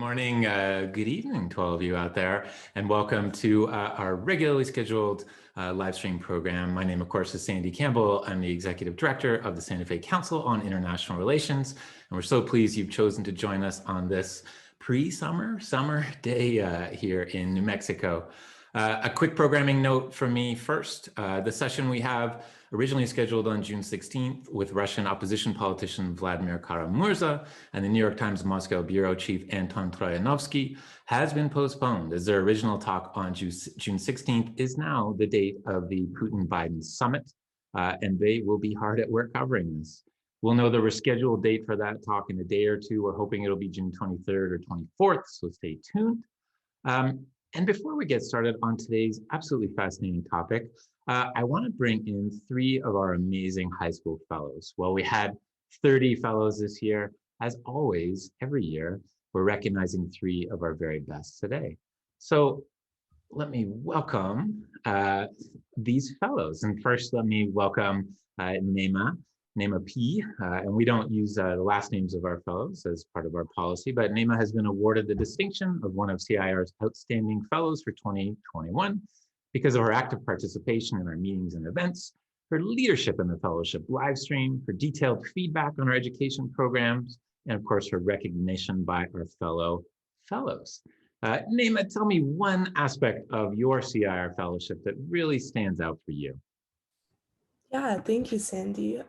morning, good evening to all of you out there, and welcome to our regularly scheduled live stream program. My name, of course, is Sandy Campbell. I'm the Executive Director of the Santa Fe Council on International Relations, and we're so pleased you've chosen to join us on this pre-summer day here in New Mexico. A quick programming note from me first. The session we have originally scheduled on June 16th with Russian opposition politician Vladimir Kara-Murza and the New York Times Moscow bureau chief Anton Troyanovsky has been postponed, as their original talk on June 16th is now the date of the Putin-Biden summit, and they will be hard at work covering this. We'll know the rescheduled date for that talk in a day or two. We're hoping it'll be June 23rd or 24th, so stay tuned. And before we get started on today's absolutely fascinating topic, I want to bring in 3 of our amazing high school fellows. Well, we had 30 fellows this year. As always, every year, we're recognizing 3 of our very best today. So let me welcome these fellows. And first, let me welcome Nema P, and we don't use the last names of our fellows as part of our policy, but Nema has been awarded the distinction of one of CIR's outstanding fellows for 2021 because of her active participation in our meetings and events, her leadership in the fellowship live stream, her detailed feedback on our education programs, and of course, her recognition by our fellow fellows. Nema, tell me one aspect of your CIR fellowship that really stands out for you. Yeah, thank you, Sandy.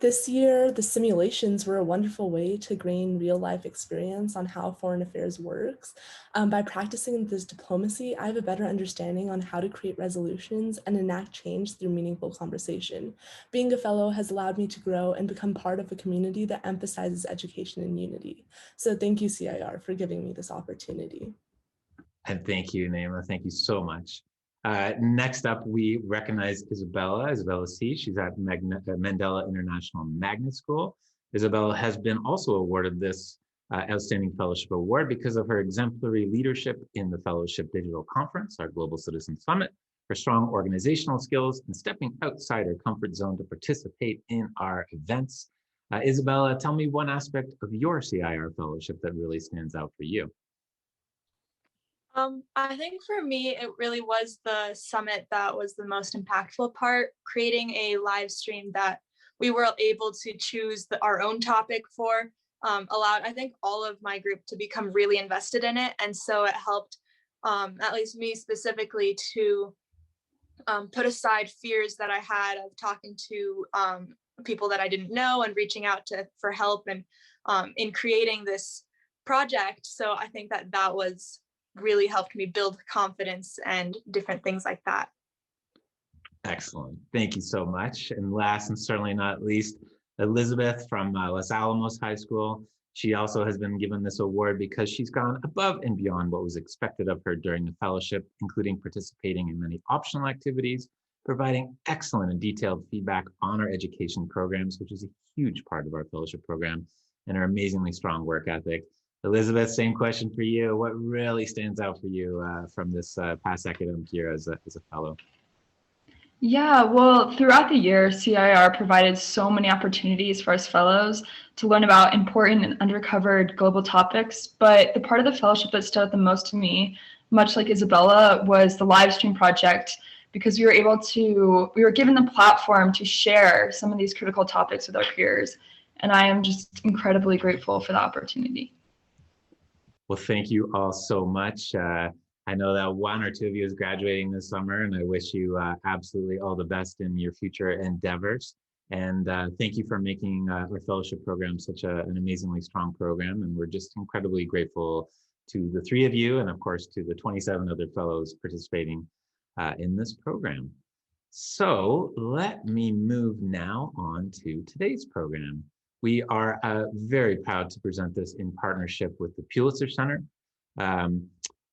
This year, the simulations were a wonderful way to gain real-life experience on how foreign affairs works. By practicing this diplomacy, I have a better understanding on how to create resolutions and enact change through meaningful conversation. Being a fellow has allowed me to grow and become part of a community that emphasizes education and unity. So thank you, CIR, for giving me this opportunity. And thank you, Nema. Thank you so much. Next up, we recognize Isabella C. She's at Mandela International Magnet School. Isabella has been also awarded this Outstanding Fellowship Award because of her exemplary leadership in the Fellowship Digital Conference, our Global Citizen Summit, her strong organizational skills, and stepping outside her comfort zone to participate in our events. Isabella, tell me one aspect of your CIR fellowship that really stands out for you. I think for me, it really was the summit that was the most impactful part, creating a live stream that we were able to choose our own topic for, allowed, I think, all of my group to become really invested in it. And so it helped, at least me specifically, to put aside fears that I had of talking to people that I didn't know and reaching out for help and in creating this project. So I think that was really helped me build confidence and different things like that. Excellent. Thank you so much. And last and certainly not least, Elizabeth from Los Alamos High School. She also has been given this award because she's gone above and beyond what was expected of her during the fellowship, including participating in many optional activities, providing excellent and detailed feedback on our education programs, which is a huge part of our fellowship program, and her amazingly strong work ethic. Elizabeth, same question for you. What really stands out for you from this past academic year as a fellow? Yeah, well, throughout the year, CIR provided so many opportunities for us fellows to learn about important and undercovered global topics. But the part of the fellowship that stood out the most to me, much like Isabella, was the live stream project, because we were given the platform to share some of these critical topics with our peers. And I am just incredibly grateful for the opportunity. Well, thank you all so much. I know that 1 or 2 of you is graduating this summer, and I wish you absolutely all the best in your future endeavors. And thank you for making our fellowship program such an amazingly strong program. And we're just incredibly grateful to the 3 of you, and of course to the 27 other fellows participating in this program. So let me move now on to today's program. We are very proud to present this in partnership with the Pulitzer Center,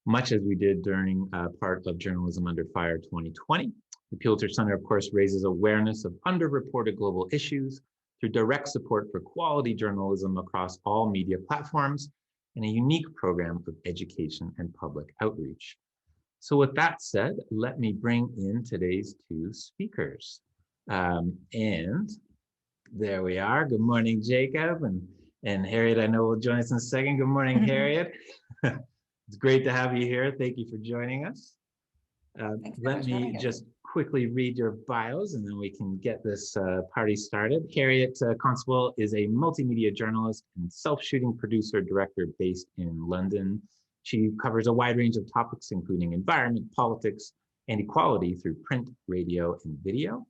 much as we did during part of Journalism Under Fire 2020. The Pulitzer Center, of course, raises awareness of underreported global issues through direct support for quality journalism across all media platforms and a unique program of education and public outreach. So with that said, let me bring in today's 2 speakers. And there we are. Good morning, Jacob. And And Harriet, I know will join us in a second. Good morning, Harriet. It's great to have you here. Thank you for joining us. Let me just quickly read your bios and then we can get this party started. Harriet Constable is a multimedia journalist and self-shooting producer director based in London. She covers a wide range of topics, including environment, politics, and equality through print, radio, and video.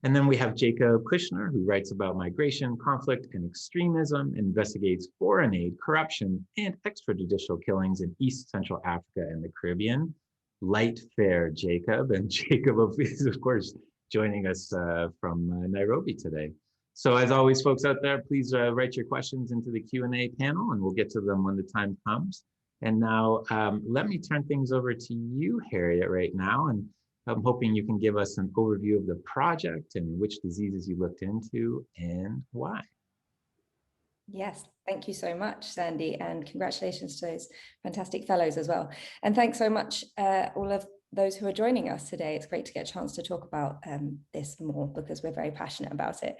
And then we have Jacob Kushner, who writes about migration, conflict, and extremism, investigates foreign aid, corruption, and extrajudicial killings in East Central Africa and the Caribbean. Light fare, Jacob. And Jacob is, of course, joining us from Nairobi today. So as always, folks out there, please write your questions into the Q&A panel, and we'll get to them when the time comes. And now let me turn things over to you, Harriet, right now. And I'm hoping you can give us an overview of the project and which diseases you looked into and why. Yes, thank you so much, Sandy, and congratulations to those fantastic fellows as well. And thanks so much, all of those who are joining us today. It's great to get a chance to talk about this more because we're very passionate about it.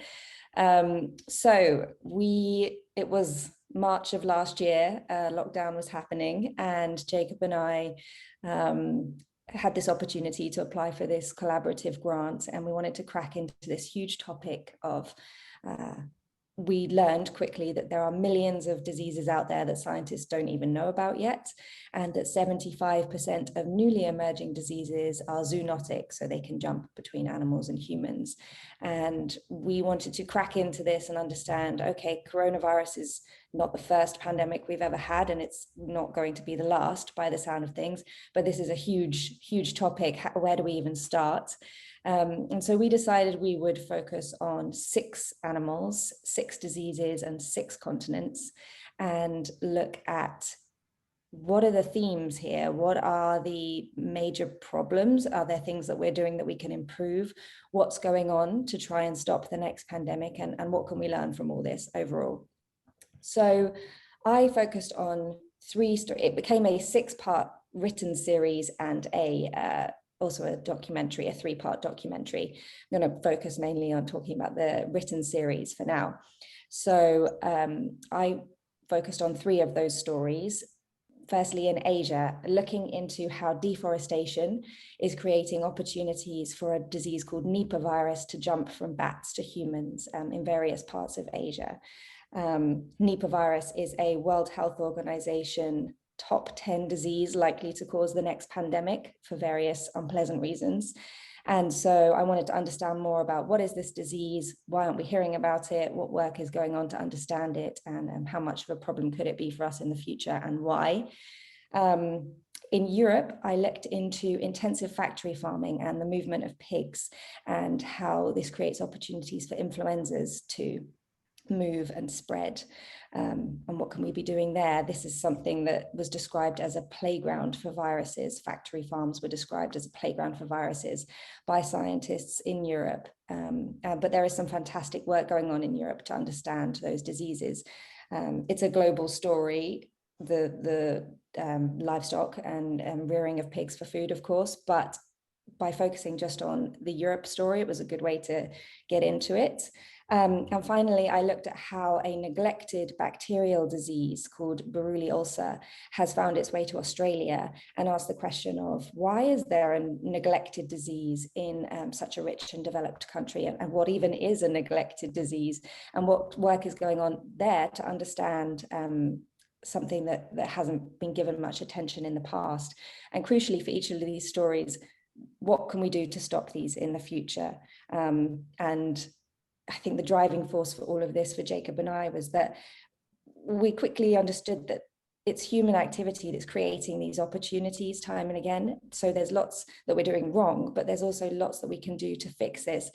It was March of last year, lockdown was happening, and Jacob and I had this opportunity to apply for this collaborative grant, and we wanted to crack into this huge topic of we learned quickly that there are millions of diseases out there that scientists don't even know about yet, and that 75% of newly emerging diseases are zoonotic, so they can jump between animals and humans. And we wanted to crack into this and understand, okay, coronavirus is not the first pandemic we've ever had, and it's not going to be the last by the sound of things, but this is a huge, huge topic. Where do we even start? And so we decided we would focus on 6 animals, 6 diseases, and 6 continents, and look at what are the themes here? What are the major problems? Are there things that we're doing that we can improve? What's going on to try and stop the next pandemic? And what can we learn from all this overall? So I focused on 3 stories. It became a 6-part written series and also a documentary, a 3-part documentary. I'm going to focus mainly on talking about the written series for now. So I focused on 3 of those stories. Firstly, in Asia, looking into how deforestation is creating opportunities for a disease called Nipah virus to jump from bats to humans in various parts of Asia. Nipah virus is a World Health Organization top 10 disease likely to cause the next pandemic for various unpleasant reasons. And so I wanted to understand more about what is this disease, why aren't we hearing about it, what work is going on to understand it, and how much of a problem could it be for us in the future and why. In Europe, I looked into intensive factory farming and the movement of pigs and how this creates opportunities for influenzas to move and spread. And what can we be doing there? This is something that was described as a playground for viruses. Factory farms were described as a playground for viruses by scientists in Europe. But there is some fantastic work going on in Europe to understand those diseases. It's a global story, the livestock and rearing of pigs for food, of course, but by focusing just on the Europe story, it was a good way to get into it. And finally, I looked at how a neglected bacterial disease called Buruli ulcer has found its way to Australia, and asked the question of why is there a neglected disease in such a rich and developed country, and what even is a neglected disease, and what work is going on there to understand something that hasn't been given much attention in the past. And crucially for each of these stories, what can we do to stop these in the future? And I think the driving force for all of this for Jacob and I was that we quickly understood that it's human activity that's creating these opportunities time and again. So there's lots that we're doing wrong, but there's also lots that we can do to fix this.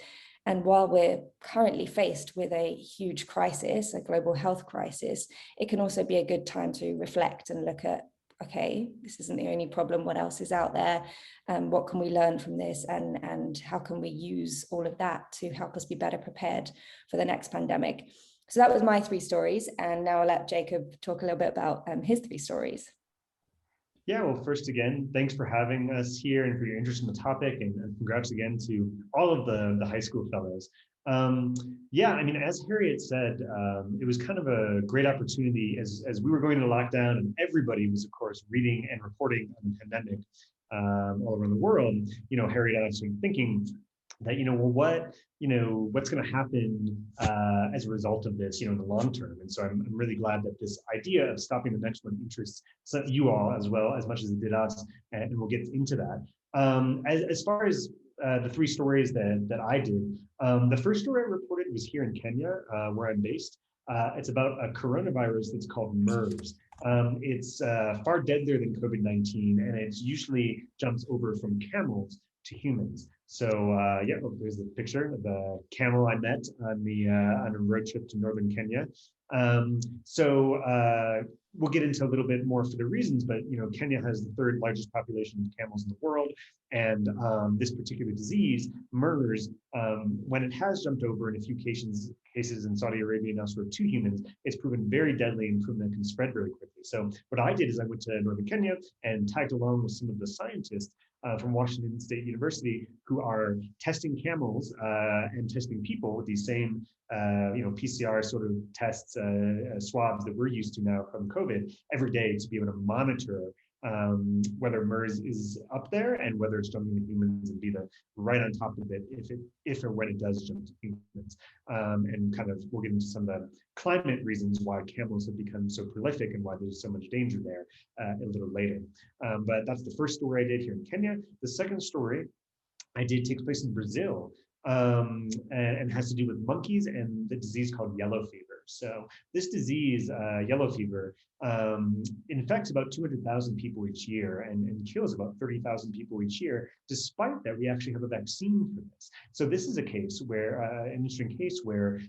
And while we're currently faced with a huge crisis, a global health crisis, it can also be a good time to reflect and look at, okay, this isn't the only problem, what else is out there? What can we learn from this? And how can we use all of that to help us be better prepared for the next pandemic? So that was my 3 stories. And now I'll let Jacob talk a little bit about his 3 stories. Yeah, well, first again, thanks for having us here and for your interest in the topic, and congrats again to all of the high school fellows. Yeah, I mean, as Harriet said, it was kind of a great opportunity as we were going into lockdown and everybody was, of course, reading and reporting on the pandemic all around the world. You know, Harriet and I started thinking that, well, what's going to happen as a result of this, in the long term. And so I'm really glad that this idea of stopping the next one interests you all as well, as much as it did us, and we'll get into that. As far as the three stories that I did, the first story I reported was here in Kenya, where I'm based. It's about a coronavirus that's called MERS. It's far deadlier than COVID-19, and it usually jumps over from camels to humans. So yeah, there's the picture of the camel I met on a road trip to northern Kenya. We'll get into a little bit more for the reasons, but Kenya has the third largest population of camels in the world, and this particular disease, MERS, when it has jumped over in a few cases in Saudi Arabia and elsewhere to humans, it's proven very deadly and proven that it can spread very quickly. So what I did is I went to northern Kenya and tagged along with some of the scientists from Washington State University who are testing camels and testing people with these same PCR sort of tests, swabs that we're used to now from COVID every day to be able to monitor whether MERS is up there and whether it's jumping to humans and be right on top of it if or when it does jump to humans. And kind of we'll get into some of the climate reasons why camels have become so prolific and why there's so much danger there a little later. But that's the first story I did here in Kenya. The second story I did takes place in Brazil, and has to do with monkeys and the disease called yellow fever. So this disease, yellow fever, infects about 200,000 people each year and kills about 30,000 people each year. Despite that, we actually have a vaccine for this. So this is a case where, an interesting case where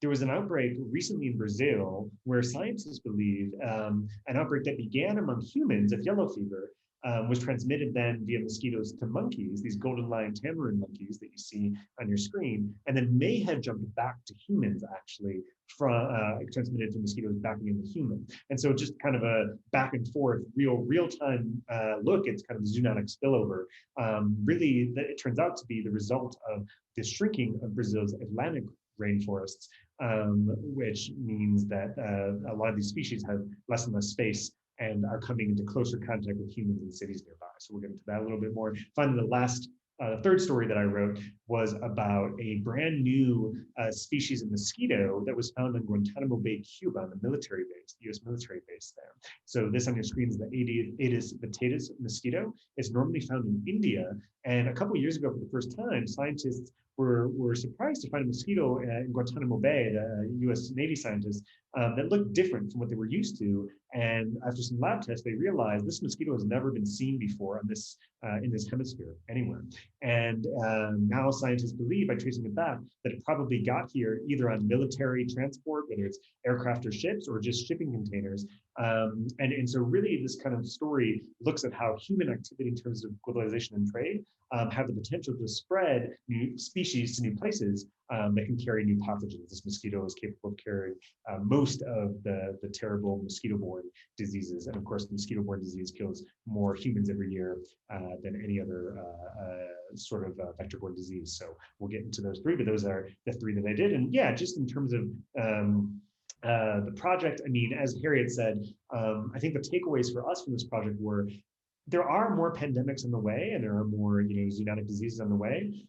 there was an outbreak recently in Brazil where scientists believe an outbreak that began among humans of yellow fever was transmitted then via mosquitoes to monkeys, these golden lion tamarin monkeys that you see on your screen, and then may have jumped back to humans actually from transmitted to mosquitoes back into human. And so just kind of a back and forth, real-time look, it's kind of zoonotic spillover. Really, it turns out to be the result of the shrinking of Brazil's Atlantic rainforests, which means that a lot of these species have less and less space and are coming into closer contact with humans in cities nearby. So we'll get into that a little bit more. Finally, the last third story that I wrote was about a brand new species of mosquito that was found in Guantanamo Bay, Cuba, on the military base, the US military base there. So this on your screen is the Aedes vittatus mosquito. It's normally found in India. And a couple of years ago, for the first time, scientists were surprised to find a mosquito in Guantanamo Bay, the US Navy scientists, that looked different from what they were used to. And after some lab tests, they realized this mosquito has never been seen before on this in this hemisphere anywhere. And now scientists believe, by tracing it back, that it probably got here either on military transport, whether it's aircraft or ships, or just shipping containers. And so really this kind of story looks at how human activity in terms of globalization and trade have the potential to spread new species to new places that can carry new pathogens. This mosquito is capable of carrying most of the terrible mosquito-borne diseases. And of course, the mosquito-borne disease kills more humans every year than any other sort of vector-borne disease. So we'll get into those three, but those are the three that I did. And yeah, just in terms of the project, I mean, as Harriet said, I think the takeaways for us from this project were there are more pandemics on the way, and there are more, zoonotic diseases on the way.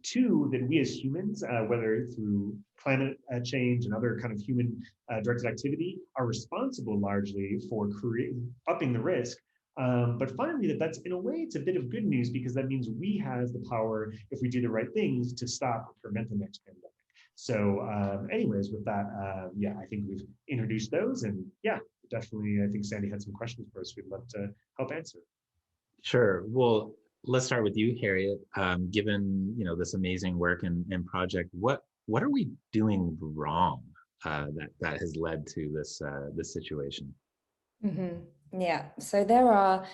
Two, that we as humans, whether through climate change and other kind of human directed activity, are responsible largely for upping the risk. But finally, that's in a way, it's a bit of good news, because that means we have the power, if we do the right things, to stop or prevent the next pandemic. So anyways, with that, yeah, I think we've introduced those, and yeah, definitely, I think Sandy had some questions for us we'd love to help answer. Sure. Well, let's start with you, Harriet. Given this amazing work and project, what are we doing wrong that has led to this situation? Mm-hmm. Yeah. So there are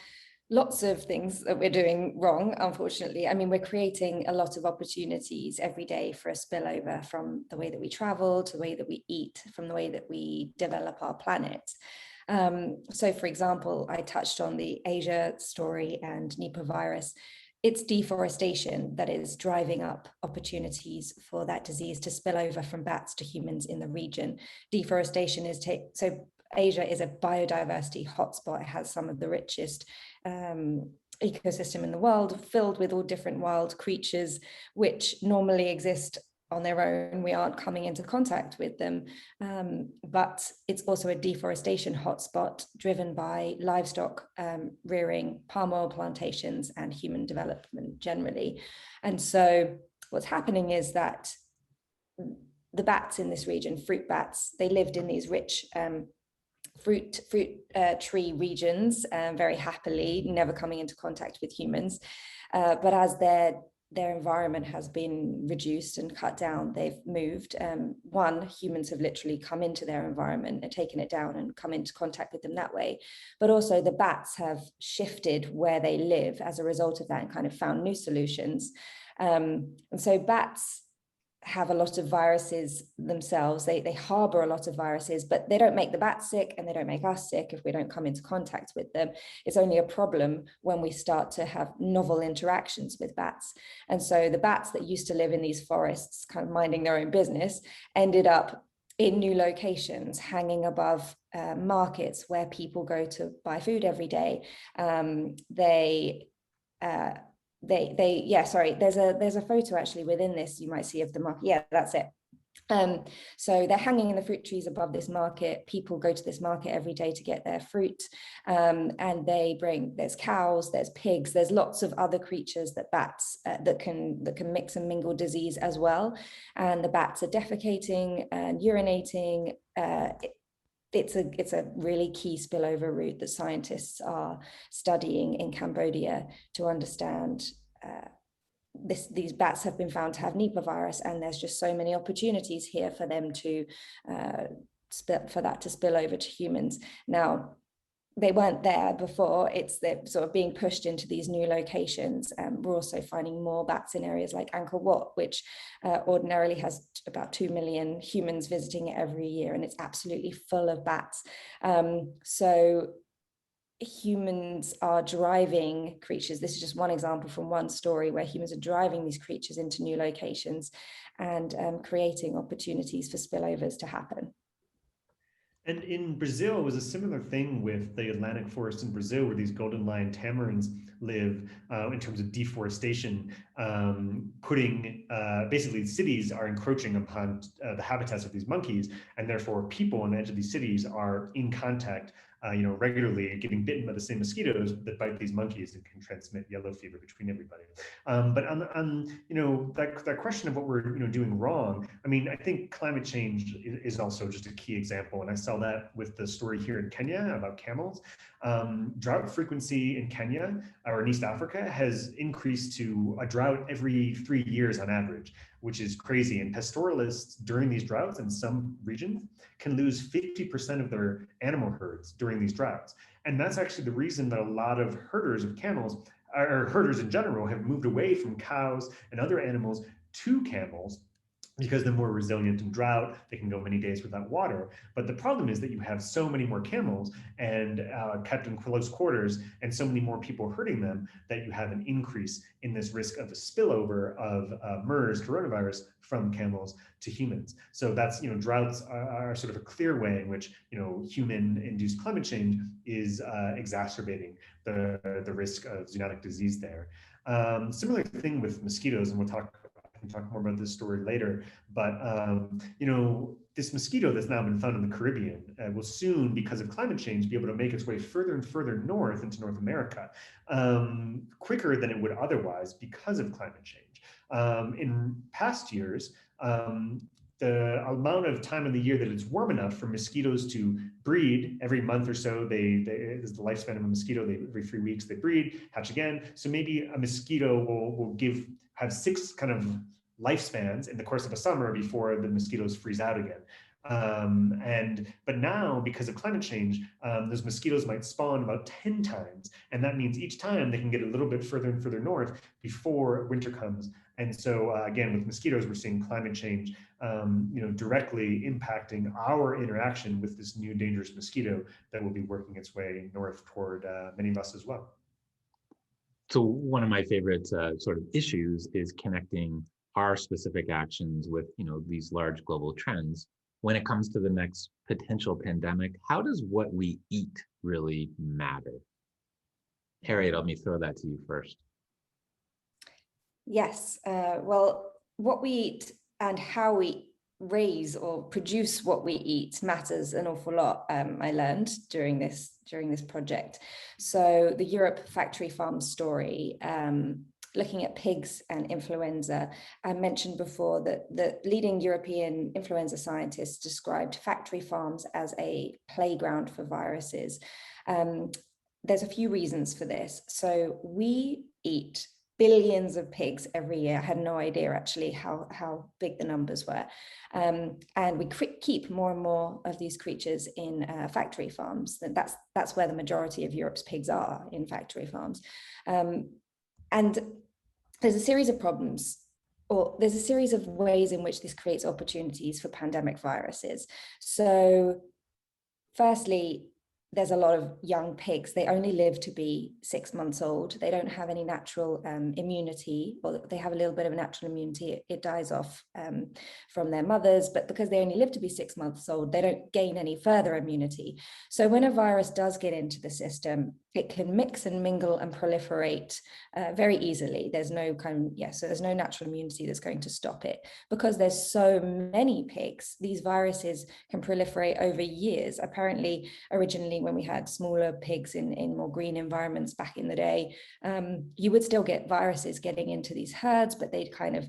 lots of things that we're doing wrong, unfortunately. I mean, we're creating a lot of opportunities every day for a spillover, from the way that we travel to the way that we eat, from the way that we develop our planet. So for example, I touched on the Asia story and Nipah virus. it's deforestation that is driving up opportunities for that disease to spill over from bats to humans in the region. Deforestation is so Asia is a biodiversity hotspot. It has some of the richest ecosystem in the world, filled with all different wild creatures which normally exist on their own. We aren't coming into contact with them, but it's also a deforestation hotspot driven by livestock rearing, palm oil plantations, and human development generally. And so what's happening is that the bats in this region, fruit bats, they lived in these rich fruit tree regions very happily, never coming into contact with humans. But as their environment has been reduced and cut down, they've moved. One, humans have literally come into their environment and taken it down and come into contact with them that way. But also the bats have shifted where they live as a result of that and kind of found new solutions. And so bats have a lot of viruses themselves. They harbor a lot of viruses, but they don't make the bats sick and they don't make us sick if we don't come into contact with them. It's only a problem when we start to have novel interactions with bats. And so the bats that used to live in these forests, kind of minding their own business, ended up in new locations, hanging above markets where people go to buy food every day. There's a photo actually within this you might see of the market. Yeah, that's it. So they're hanging in the fruit trees above this market. People go to this market every day to get their fruit, and there's cows, there's pigs, there's lots of other creatures that bats that can mix and mingle disease as well. And the bats are defecating and urinating. It's a really key spillover route that scientists are studying in Cambodia to understand. These bats have been found to have Nipah virus, and there's just so many opportunities here for them to for that to spill over to humans. Now, they weren't there before. They're sort of being pushed into these new locations. We're also finding more bats in areas like Angkor Wat, which ordinarily has about 2 million humans visiting it every year, and it's absolutely full of bats. So humans are driving creatures. This is just one example from one story where humans are driving these creatures into new locations and creating opportunities for spillovers to happen. And in Brazil, it was a similar thing with the Atlantic forest in Brazil, where these golden lion tamarins live in terms of deforestation, basically cities are encroaching upon the habitats of these monkeys, and therefore people on the edge of these cities are in contact regularly, getting bitten by the same mosquitoes that bite these monkeys and can transmit yellow fever between everybody. But on that question of what we're doing wrong, I mean, I think climate change is also just a key example, and I saw that with the story here in Kenya about camels. Drought frequency in Kenya or in East Africa has increased to a drought every 3 years on average, which is crazy. And pastoralists during these droughts in some regions can lose 50% of their animal herds during these droughts. And that's actually the reason that a lot of herders of camels, or herders in general, have moved away from cows and other animals to camels, because they're more resilient in drought. They can go many days without water. But the problem is that you have so many more camels and kept in close quarters, and so many more people herding them, that you have an increase in this risk of a spillover of MERS coronavirus from camels to humans. So that's, droughts are sort of a clear way in which, human-induced climate change is exacerbating the risk of zoonotic disease there. Similar thing with mosquitoes, and I can talk more about this story later, but this mosquito that's now been found in the Caribbean will soon, because of climate change, be able to make its way further and further north into North America, quicker than it would otherwise because of climate change. In past years, the amount of time of the year that it's warm enough for mosquitoes to breed every month or so, is the lifespan of a mosquito. Every 3 weeks they breed, hatch again. So maybe a mosquito will have 6 kind of lifespans in the course of a summer before the mosquitoes freeze out again. But now, because of climate change, those mosquitoes might spawn about 10 times. And that means each time they can get a little bit further and further north before winter comes. And so again, with mosquitoes, we're seeing climate change, directly impacting our interaction with this new dangerous mosquito that will be working its way north toward many of us as well. So one of my favorite sort of issues is connecting our specific actions with, these large global trends. When it comes to the next potential pandemic, how does what we eat really matter? Harriet, let me throw that to you first. Yes, well, what we eat and how we raise or produce what we eat matters an awful lot. I learned during this project. So the Europe factory farm story, looking at pigs and influenza, I mentioned before that the leading European influenza scientists described factory farms as a playground for viruses. There's a few reasons for this. So we eat billions of pigs every year. I had no idea actually how big the numbers were. And we keep more and more of these creatures in factory farms. That's where the majority of Europe's pigs are, in factory farms. And there's a series of problems, or there's a series of ways in which this creates opportunities for pandemic viruses. So firstly, there's a lot of young pigs. They only live to be 6 months old. They don't have any natural immunity, or they have a little bit of a natural immunity. It dies off from their mothers, but because they only live to be 6 months old, they don't gain any further immunity. So when a virus does get into the system, it can mix and mingle and proliferate very easily. There's no so there's no natural immunity that's going to stop it. Because there's so many pigs, these viruses can proliferate over years. Apparently, originally, when we had smaller pigs in more green environments back in the day, you would still get viruses getting into these herds, but they'd kind of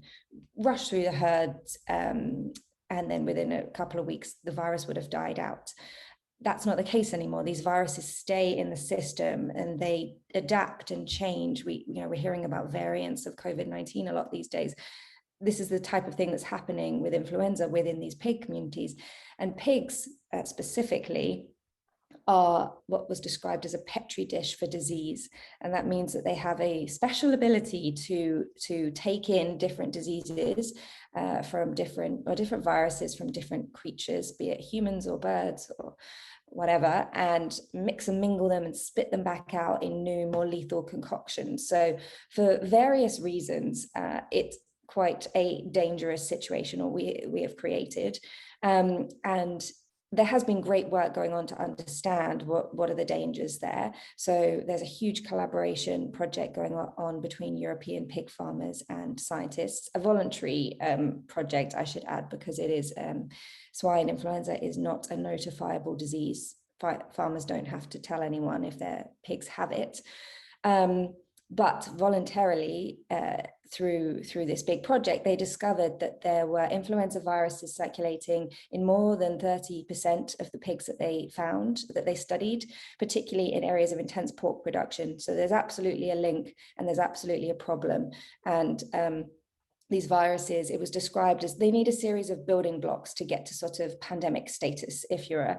rush through the herds, and then within a couple of weeks, the virus would have died out. That's not the case anymore. These viruses stay in the system and they adapt and change. We're hearing about variants of COVID-19 a lot these days. This is the type of thing that's happening with influenza within these pig communities. And pigs specifically are what was described as a petri dish for disease. And that means that they have a special ability to take in different diseases from different viruses from different creatures, be it humans or birds or whatever, and mix and mingle them and spit them back out in new, more lethal concoctions. So for various reasons, it's quite a dangerous situation, or we have created. And there has been great work going on to understand what are the dangers there. So there's a huge collaboration project going on between European pig farmers and scientists, a voluntary project, I should add, because it is swine influenza is not a notifiable disease. Farmers don't have to tell anyone if their pigs have it. But voluntarily, through this big project, they discovered that there were influenza viruses circulating in more than 30% of the pigs that they studied, particularly in areas of intense pork production. So there's absolutely a link, and there's absolutely a problem. And these viruses, it was described as they need a series of building blocks to get to sort of pandemic status if you're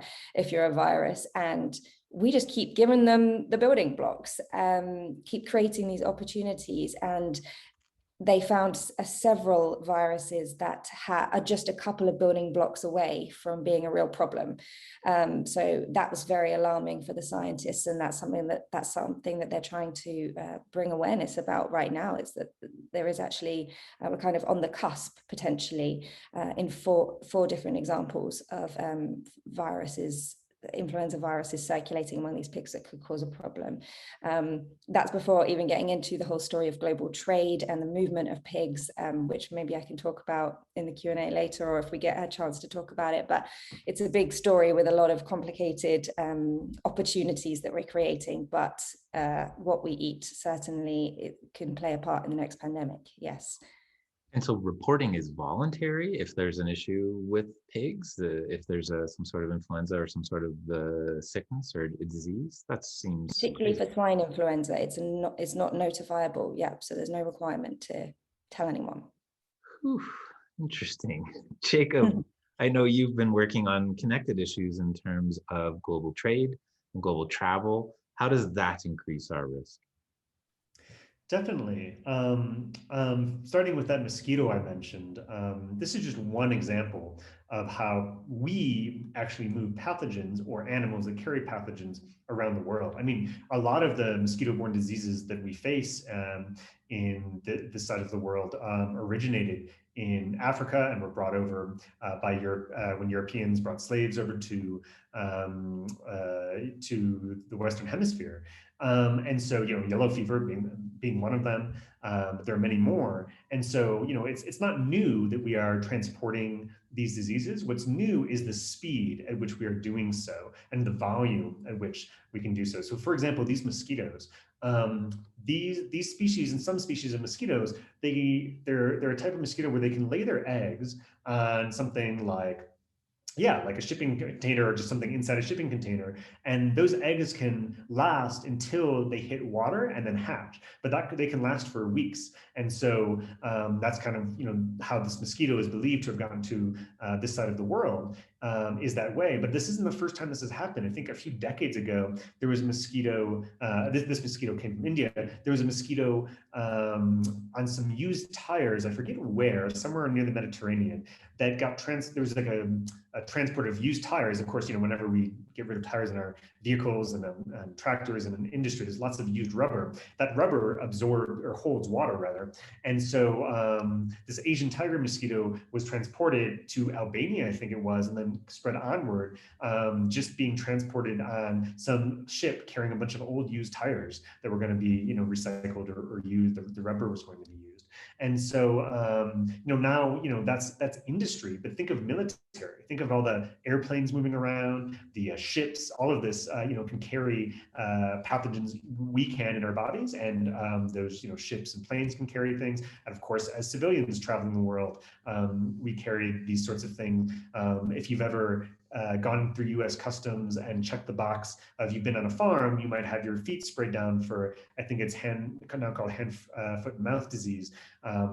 a virus. And we just keep giving them the building blocks, keep creating these opportunities. And they found several viruses that are just a couple of building blocks away from being a real problem. So that was very alarming for the scientists, and that's something that they're trying to bring awareness about right now, is that there is actually, we're kind of on the cusp potentially in four different examples of influenza viruses circulating among these pigs that could cause a problem. That's before even getting into the whole story of global trade and the movement of pigs, which maybe I can talk about in the Q&A later, or if we get a chance to talk about it. But it's a big story with a lot of complicated opportunities that we're creating. But what we eat, certainly it can play a part in the next pandemic, yes. And so reporting is voluntary if there's an issue with pigs, if there's some sort of influenza or some sort of sickness or a disease. That seems particularly crazy. For swine influenza, it's not notifiable. Yeah, so there's no requirement to tell anyone. Whew, interesting. Jacob, I know you've been working on connected issues in terms of global trade and global travel. How does that increase our risk? Definitely. Starting with that mosquito I mentioned, this is just one example of how we actually move pathogens or animals that carry pathogens around the world. I mean, a lot of the mosquito-borne diseases that we face in this side of the world originated in Africa and were brought over by Europe when Europeans brought slaves over to the Western Hemisphere. And so, yellow fever being one of them, but there are many more. And so, it's not new that we are transporting these diseases. What's new is the speed at which we are doing so and the volume at which we can do so. So, for example, these mosquitoes, these species and some species of mosquitoes, they're a type of mosquito where they can lay their eggs on something like a shipping container or just something inside a shipping container. And those eggs can last until they hit water and then hatch, but they can last for weeks. And so that's kind of, how this mosquito is believed to have gotten to this side of the world is that way. But this isn't the first time this has happened. I think a few decades ago, there was a mosquito, this mosquito came from India. There was a mosquito on some used tires, I forget where, somewhere near the Mediterranean, that got there was like a transport of used tires. Of course, whenever we get rid of tires in our vehicles and tractors and in industry, there's lots of used rubber. That rubber absorbs or holds water rather. And so this Asian tiger mosquito was transported to Albania, I think it was, and then spread onward, just being transported on some ship carrying a bunch of old used tires that were going to be, recycled or used. The rubber was going to be used. And so, now, that's industry, but think of military, think of all the airplanes moving around, the ships, all of this, can carry pathogens we can in our bodies, and those, ships and planes can carry things. And of course, as civilians traveling the world, we carry these sorts of things. If you've ever gone through U.S. Customs and checked the box of you've been on a farm, you might have your feet sprayed down for, I think it's now called hand, foot, and mouth disease,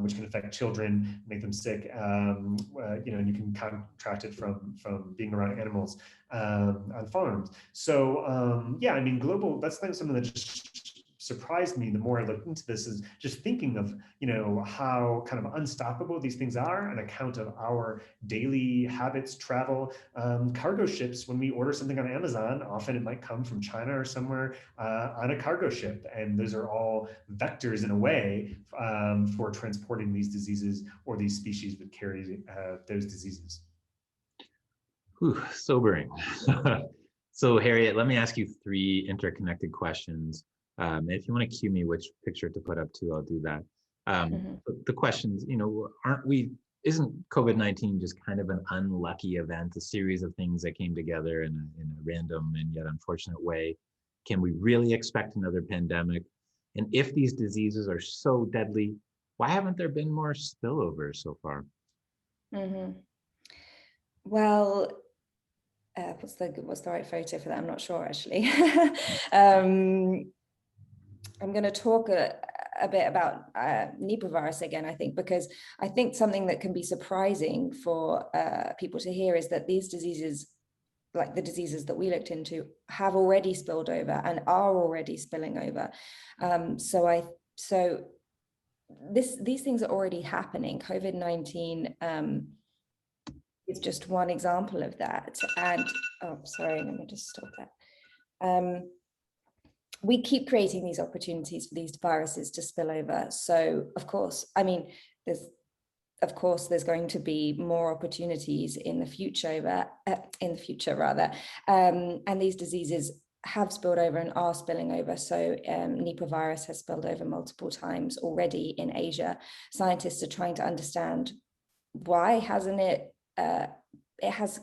which can affect children, make them sick, and you can contract it from being around animals on farms. So yeah, I mean, that's something that just surprised me the more I looked into this, is just thinking of how kind of unstoppable these things are on account of our daily habits, travel. Cargo ships, when we order something on Amazon, often it might come from China or somewhere on a cargo ship, and those are all vectors in a way for transporting these diseases or these species that carry those diseases. Whew, sobering. So Harriet, let me ask you 3 interconnected questions. If you want to cue me which picture to put up too, I'll do that. The questions, isn't COVID-19 just kind of an unlucky event, a series of things that came together in a random and yet unfortunate way? Can we really expect another pandemic? And if these diseases are so deadly, why haven't there been more spillover so far? Well, what's the right photo for that? I'm not sure actually. I'm going to talk a bit about Nipah virus again, I think, because I think something that can be surprising for people to hear is that these diseases, like the diseases that we looked into, have already spilled over and are already spilling over. So these things are already happening. COVID-19 is just one example of that. And sorry, let me just stop that. We keep creating these opportunities for these viruses to spill over. So of course, I mean, there's going to be more opportunities in the future, and these diseases have spilled over and are spilling over. So Nipah virus has spilled over multiple times already in Asia. Scientists are trying to understand why hasn't it. It has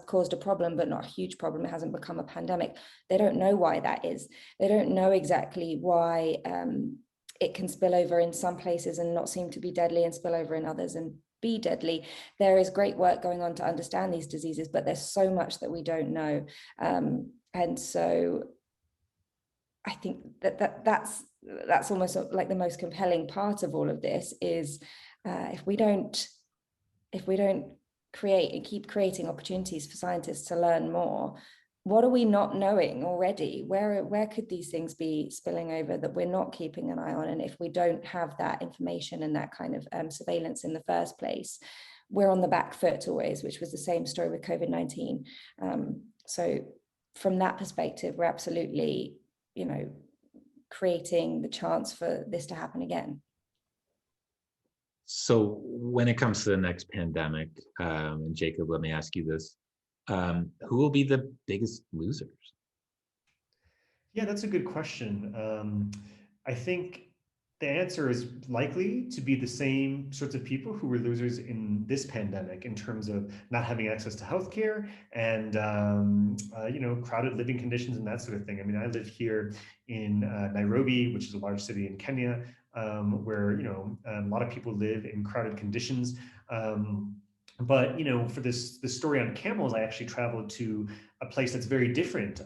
caused a problem, but not a huge problem. It hasn't become a pandemic. They don't know why that is. They don't know exactly why it can spill over in some places and not seem to be deadly, and spill over in others and be deadly. There is great work going on to understand these diseases, but there's so much that we don't know. And so I think that's almost like the most compelling part of all of this is if we don't create and keep creating opportunities for scientists to learn more, what are we not knowing already? Where could these things be spilling over that we're not keeping an eye on? And if we don't have that information and that kind of surveillance in the first place, we're on the back foot always, which was the same story with COVID-19. So from that perspective, we're absolutely, creating the chance for this to happen again. So when it comes to the next pandemic, and Jacob, let me ask you this, who will be the biggest losers? Yeah, that's a good question. I think the answer is likely to be the same sorts of people who were losers in this pandemic in terms of not having access to healthcare and crowded living conditions and that sort of thing. I mean, I live here in Nairobi, which is a large city in Kenya, where a lot of people live in crowded conditions. But for this story on camels, I actually traveled to a place that's very different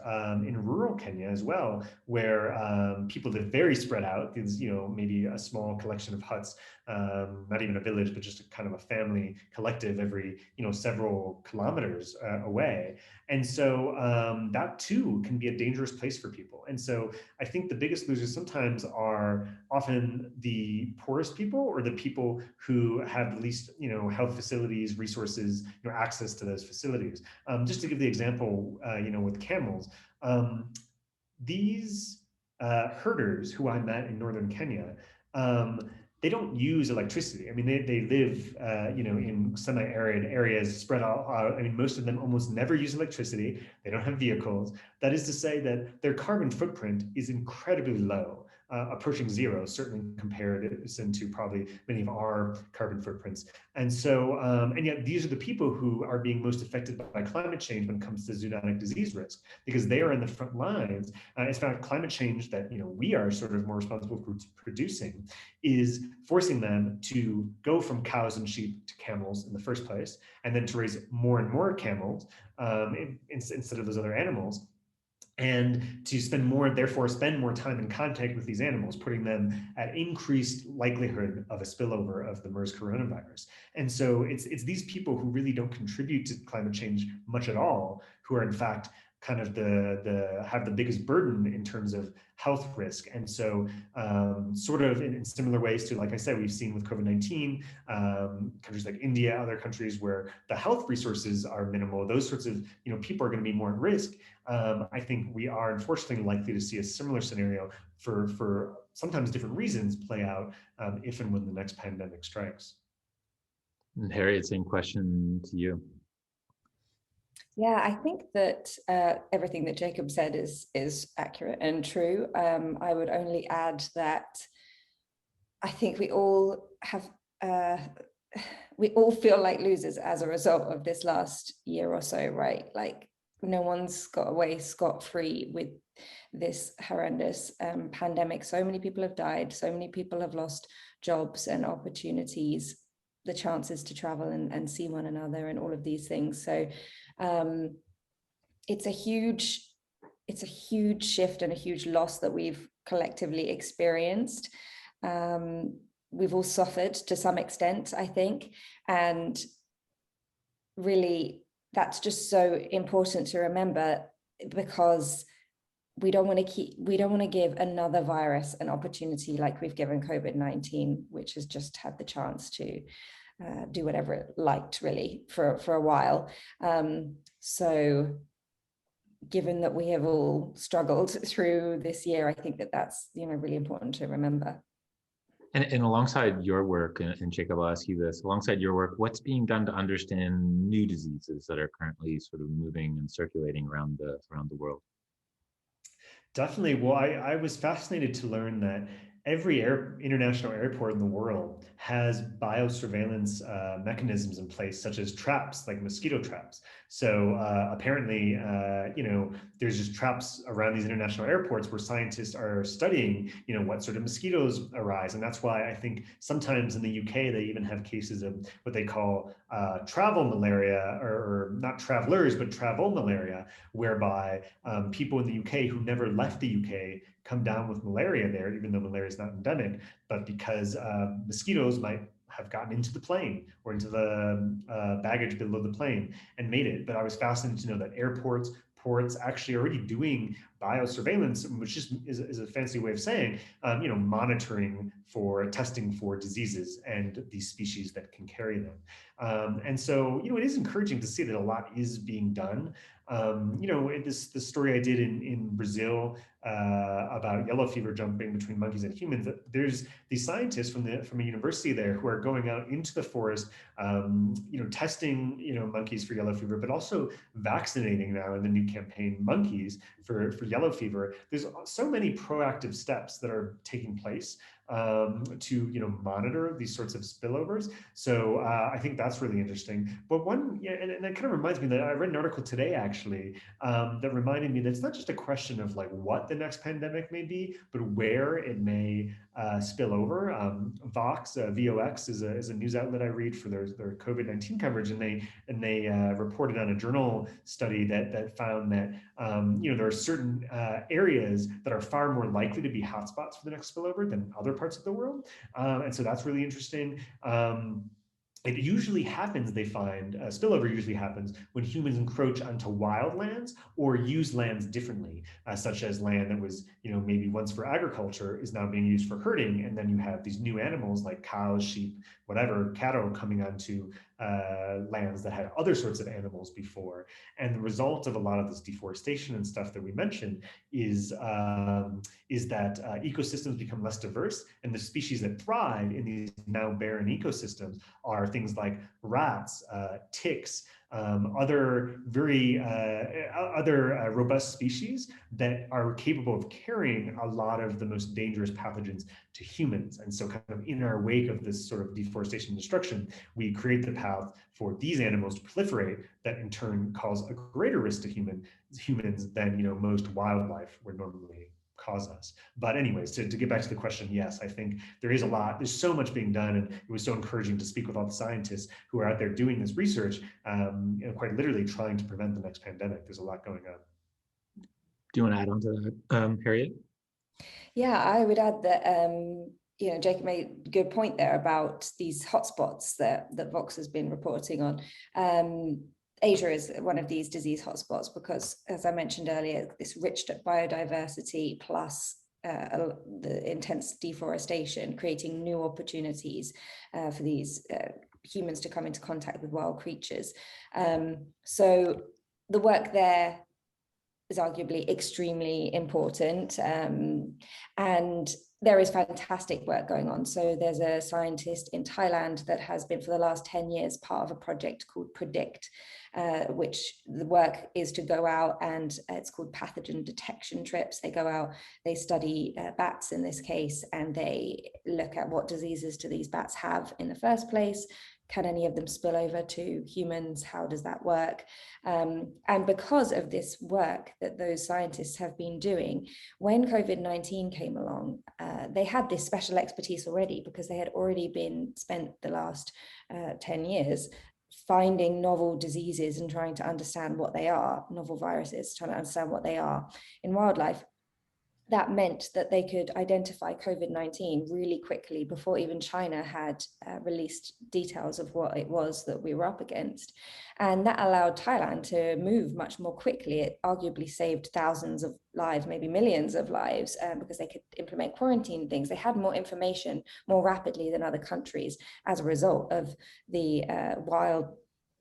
in rural Kenya as well, where people live very spread out. There's maybe a small collection of huts, not even a village, but just a kind of a family collective every several kilometers away. And so that too can be a dangerous place for people. And so I think the biggest losers sometimes are often the poorest people or the people who have the least health facilities, resources, access to those facilities. Just to give the example, with camels, these herders who I met in northern Kenya, they don't use electricity. I mean, they live, in semi-arid areas spread out. I mean, most of them almost never use electricity. They don't have vehicles. That is to say that their carbon footprint is incredibly low, approaching zero, certainly in comparison to probably many of our carbon footprints. And so, and yet these are the people who are being most affected by climate change when it comes to zoonotic disease risk, because they are in the front lines. In fact, climate change that we are sort of more responsible for producing is forcing them to go from cows and sheep to camels in the first place, and then to raise more and more camels instead of those other animals, and to spend more time in contact with these animals, putting them at increased likelihood of a spillover of the MERS coronavirus. And so it's these people who really don't contribute to climate change much at all, who are in fact kind of have the biggest burden in terms of health risk. And so sort of in similar ways to, like I said, we've seen with COVID-19, countries like India, other countries where the health resources are minimal, those sorts of people are going to be more at risk. I think we are unfortunately likely to see a similar scenario for sometimes different reasons play out if and when the next pandemic strikes. And Harriet, same question to you. Yeah, I think that everything that Jacob said is accurate and true. I would only add that I think we all feel like losers as a result of this last year or so, right? Like no one's got away scot-free with this horrendous pandemic. So many people have died. So many people have lost jobs and opportunities, the chances to travel and see one another and all of these things. So it's a huge shift and a huge loss that we've collectively experienced. We've all suffered to some extent, I think, and really that's just so important to remember, because we don't want to give another virus an opportunity like we've given COVID-19, which has just had the chance to do whatever it liked really for a while. So given that we have all struggled through this year, I think that that's really important to remember. And alongside your work, and Jacob, I'll ask you this, alongside your work, what's being done to understand new diseases that are currently sort of moving and circulating around the world? Definitely. Well, I was fascinated to learn that every international airport in the world has biosurveillance mechanisms in place, such as traps, like mosquito traps. So apparently, there's just traps around these international airports where scientists are studying, what sort of mosquitoes arise. And that's why I think sometimes in the UK, they even have cases of what they call travel malaria, or not travelers, but travel malaria, whereby people in the UK who never left the UK come down with malaria there, even though malaria is not endemic, but because mosquitoes might have gotten into the plane or into the baggage below the plane and made it. But I was fascinated to know that airports, ports actually already doing biosurveillance, which is a fancy way of saying, monitoring for testing for diseases and the species that can carry them. And so, it is encouraging to see that a lot is being done. This story I did in Brazil about yellow fever jumping between monkeys and humans, there's these scientists from a university there who are going out into the forest, testing, monkeys for yellow fever, but also vaccinating now in the new campaign monkeys for yellow fever. There's so many proactive steps that are taking place to monitor these sorts of spillovers. So I think that's really interesting. But and that kind of reminds me that I read an article today actually that reminded me that it's not just a question of like what the next pandemic may be, but where it may spill over. Vox is a news outlet I read for their COVID-19 coverage, and they reported on a journal study that found that there are certain areas that are far more likely to be hotspots for the next spillover than other parts of the world, and so that's really interesting. It usually happens, they find, spillover usually happens when humans encroach onto wild lands or use lands differently, such as land that was, maybe once for agriculture is now being used for herding. And then you have these new animals like cows, sheep, whatever, cattle coming onto lands that had other sorts of animals before. And the result of a lot of this deforestation and stuff that we mentioned is that ecosystems become less diverse, and the species that thrive in these now barren ecosystems are things like rats, ticks, other very robust species that are capable of carrying a lot of the most dangerous pathogens to humans. And so kind of in our wake of this sort of deforestation and destruction, we create the path for these animals to proliferate that in turn cause a greater risk to humans than most wildlife would normally cause us. But anyways, to get back to the question, yes, I think there's so much being done, and it was so encouraging to speak with all the scientists who are out there doing this research, quite literally trying to prevent the next pandemic. There's a lot going on. Do you want to add on to that, Harriet? Yeah, I would add that Jacob made a good point there about these hotspots that Vox has been reporting on. Asia is one of these disease hotspots because, as I mentioned earlier, this rich biodiversity plus the intense deforestation, creating new opportunities for these humans to come into contact with wild creatures. So the work there is arguably extremely important, and there is fantastic work going on. So there's a scientist in Thailand that has been for the last 10 years part of a project called Predict, which the work is to go out and it's called pathogen detection trips. They go out, they study bats in this case, and they look at what diseases do these bats have in the first place. Can any of them spill over to humans? How does that work? And because of this work that those scientists have been doing, when COVID-19 came along, they had this special expertise already because they had already been spent the last 10 years finding novel diseases and trying to understand what they are, novel viruses, trying to understand what they are in wildlife. That meant that they could identify COVID-19 really quickly before even China had released details of what it was that we were up against. And that allowed Thailand to move much more quickly. It arguably saved thousands of lives, maybe millions of lives, because they could implement quarantine things. They had more information more rapidly than other countries as a result of the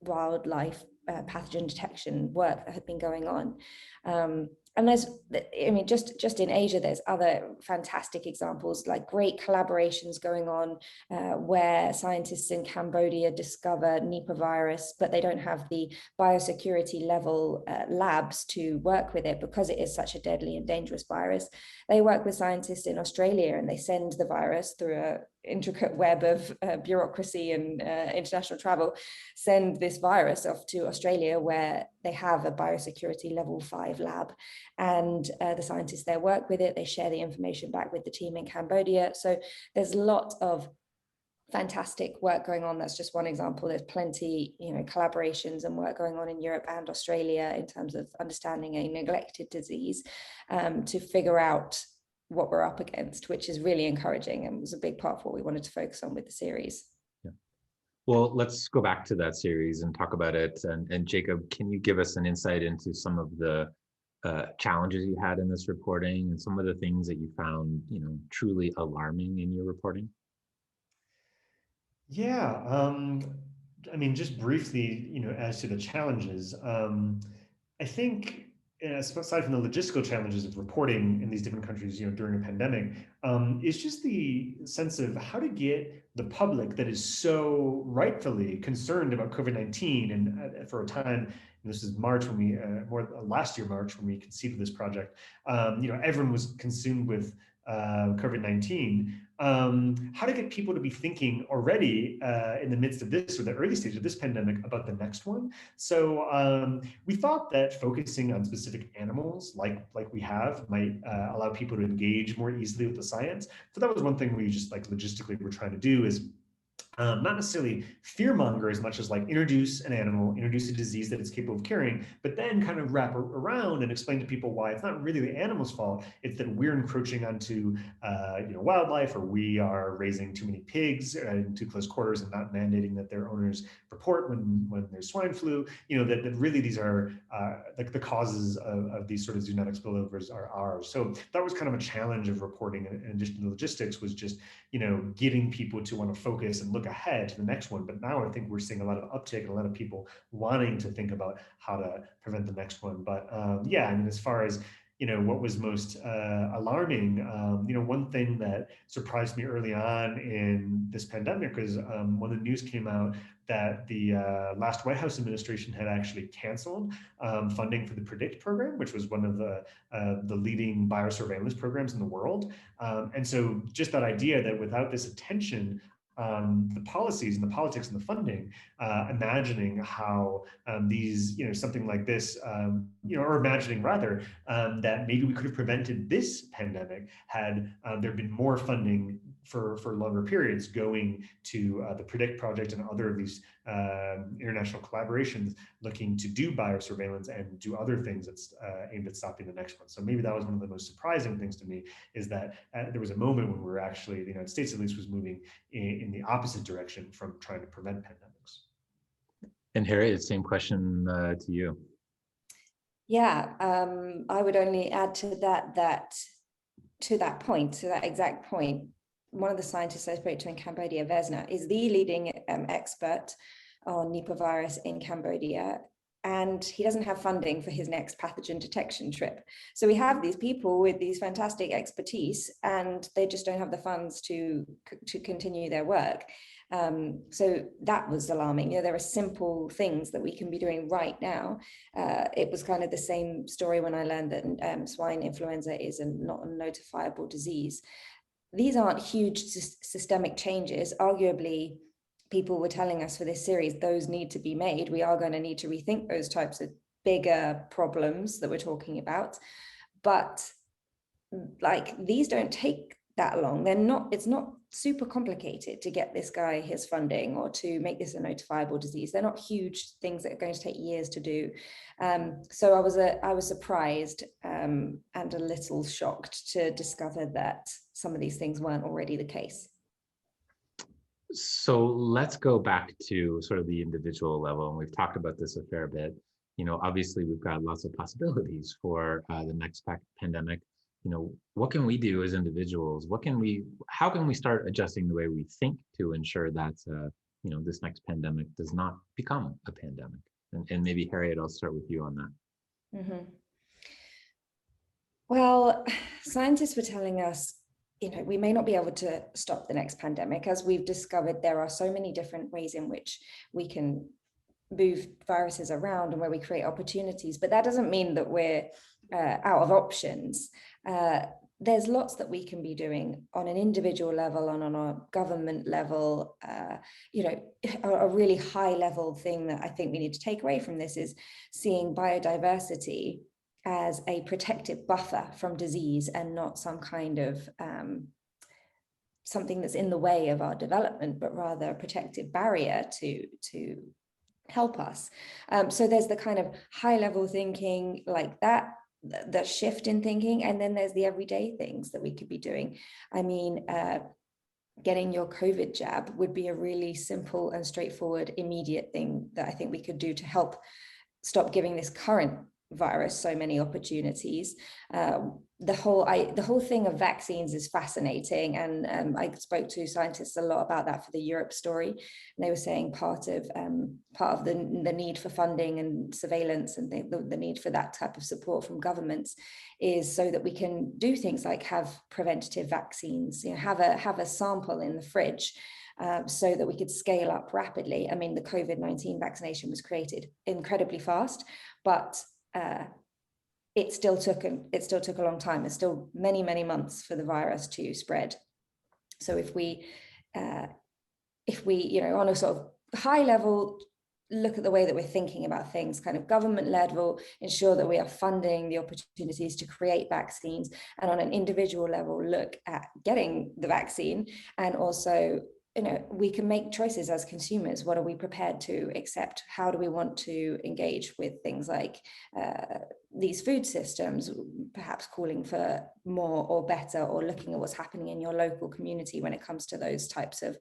wildlife pathogen detection work that had been going on. And there's, just in Asia, there's other fantastic examples, like great collaborations going on where scientists in Cambodia discover Nipah virus, but they don't have the biosecurity level labs to work with it because it is such a deadly and dangerous virus. They work with scientists in Australia and they send the virus through an intricate web of bureaucracy and international travel, send this virus off to Australia where they have a biosecurity level 5 lab, and the scientists there work with it. They share the information back with the team in Cambodia. So there's a lot of fantastic work going on. That's just one example. There's plenty, collaborations and work going on in Europe and Australia in terms of understanding a neglected disease to figure out what we're up against, which is really encouraging and was a big part of what we wanted to focus on with the series. Yeah. Well, let's go back to that series and talk about it. And Jacob, can you give us an insight into some of the challenges you had in this reporting and some of the things that you found, truly alarming in your reporting? Yeah, I mean, just briefly, as to the challenges, I think aside from the logistical challenges of reporting in these different countries, during a pandemic, it's just the sense of how to get the public that is so rightfully concerned about COVID-19. And for a time, and this is March when we, last year, March, when we conceived this project, everyone was consumed with COVID-19. How to get people to be thinking already in the midst of this, or the early stage of this pandemic, about the next one. So we thought that focusing on specific animals, like we have, might allow people to engage more easily with the science. So that was one thing we just logistically were trying to do, is not necessarily fearmonger as much as introduce an animal, introduce a disease that it's capable of carrying, but then kind of wrap around and explain to people why it's not really the animal's fault. It's that we're encroaching onto wildlife, or we are raising too many pigs in too close quarters and not mandating that their owners report when there's swine flu. That really these are the causes of these sort of zoonotic spillovers are ours. So that was kind of a challenge of reporting, in addition to the logistics, was just getting people to want to focus and look ahead to the next one. But now I think we're seeing a lot of uptick and a lot of people wanting to think about how to prevent the next one. But yeah, I mean, as far as what was most alarming, one thing that surprised me early on in this pandemic was when the news came out that the last White House administration had actually canceled funding for the PREDICT program, which was one of the leading biosurveillance programs in the world. And so just that idea that without this attention, the policies and the politics and the funding, imagining how these, something like this, or imagining rather that maybe we could have prevented this pandemic had there been more funding for longer periods going to the PREDICT project and other of these international collaborations looking to do biosurveillance and do other things that's aimed at stopping the next one. So maybe that was one of the most surprising things to me, is that there was a moment when we were actually, the United States at least, was moving in the opposite direction from trying to prevent pandemics. And Harriet, same question to you. Yeah, I would only add to that to that exact point, one of the scientists I spoke to in Cambodia, Vesna, is the leading expert on Nipah virus in Cambodia, and he doesn't have funding for his next pathogen detection trip. So we have these people with these fantastic expertise, and they just don't have the funds to continue their work. So that was alarming. There are simple things that we can be doing right now. It was kind of the same story when I learned that swine influenza is not a notifiable disease. These aren't huge systemic changes. Arguably, people were telling us for this series, those need to be made. We are going to need to rethink those types of bigger problems that we're talking about. But these don't take that long. It's not super complicated to get this guy his funding or to make this a notifiable disease. They're not huge things that are going to take years to do. So I was surprised and a little shocked to discover that some of these things weren't already the case. So let's go back to sort of the individual level, and we've talked about this a fair bit. Obviously we've got lots of possibilities for the next pandemic. What can we do as individuals? How can we start adjusting the way we think to ensure that this next pandemic does not become a pandemic? And maybe Harriet, I'll start with you on that. Mm-hmm. Well, scientists were telling us, we may not be able to stop the next pandemic. As we've discovered, there are so many different ways in which we can move viruses around and where we create opportunities, but that doesn't mean that we're out of options. There's lots that we can be doing on an individual level and on a government level. A really high level thing that I think we need to take away from this is seeing biodiversity as a protective buffer from disease and not some kind of something that's in the way of our development, but rather a protective barrier to help us. So there's the kind of high level thinking like that, the shift in thinking, and then there's the everyday things that we could be doing. I mean, getting your COVID jab would be a really simple and straightforward, immediate thing that I think we could do to help stop giving this current virus so many opportunities. The whole thing of vaccines is fascinating, and I spoke to scientists a lot about that for the Europe story. And they were saying part of the need for funding and surveillance and the need for that type of support from governments is so that we can do things like have preventative vaccines, have a sample in the fridge. So that we could scale up rapidly. I mean, the COVID-19 vaccination was created incredibly fast, but it still took a long time. It's still many, many months for the virus to spread. So if we, on a sort of high level, look at the way that we're thinking about things, kind of government level, ensure that we are funding the opportunities to create vaccines, and on an individual level, look at getting the vaccine, and also, we can make choices as consumers. What are we prepared to accept? How do we want to engage with things like these food systems, perhaps calling for more or better, or looking at what's happening in your local community when it comes to those types of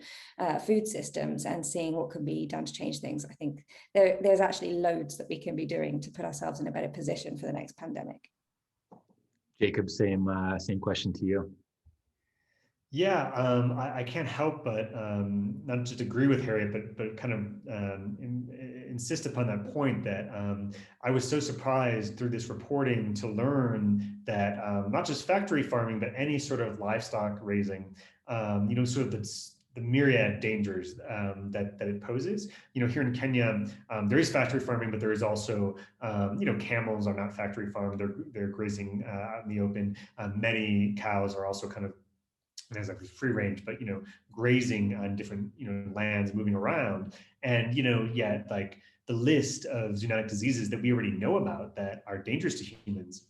food systems, and seeing what can be done to change things. I think there's actually loads that we can be doing to put ourselves in a better position for the next pandemic. Jacob, same question to you. Yeah, I can't help but not just agree with Harriet, but kind of insist upon that point that I was so surprised through this reporting to learn that not just factory farming, but any sort of livestock raising, sort of the myriad dangers that it poses. Here in Kenya, there is factory farming, but there is also, camels are not factory farmed; they're grazing out in the open. Many cows are also kind of, as like free range, but grazing on different lands, moving around, and yet like the list of zoonotic diseases that we already know about that are dangerous to humans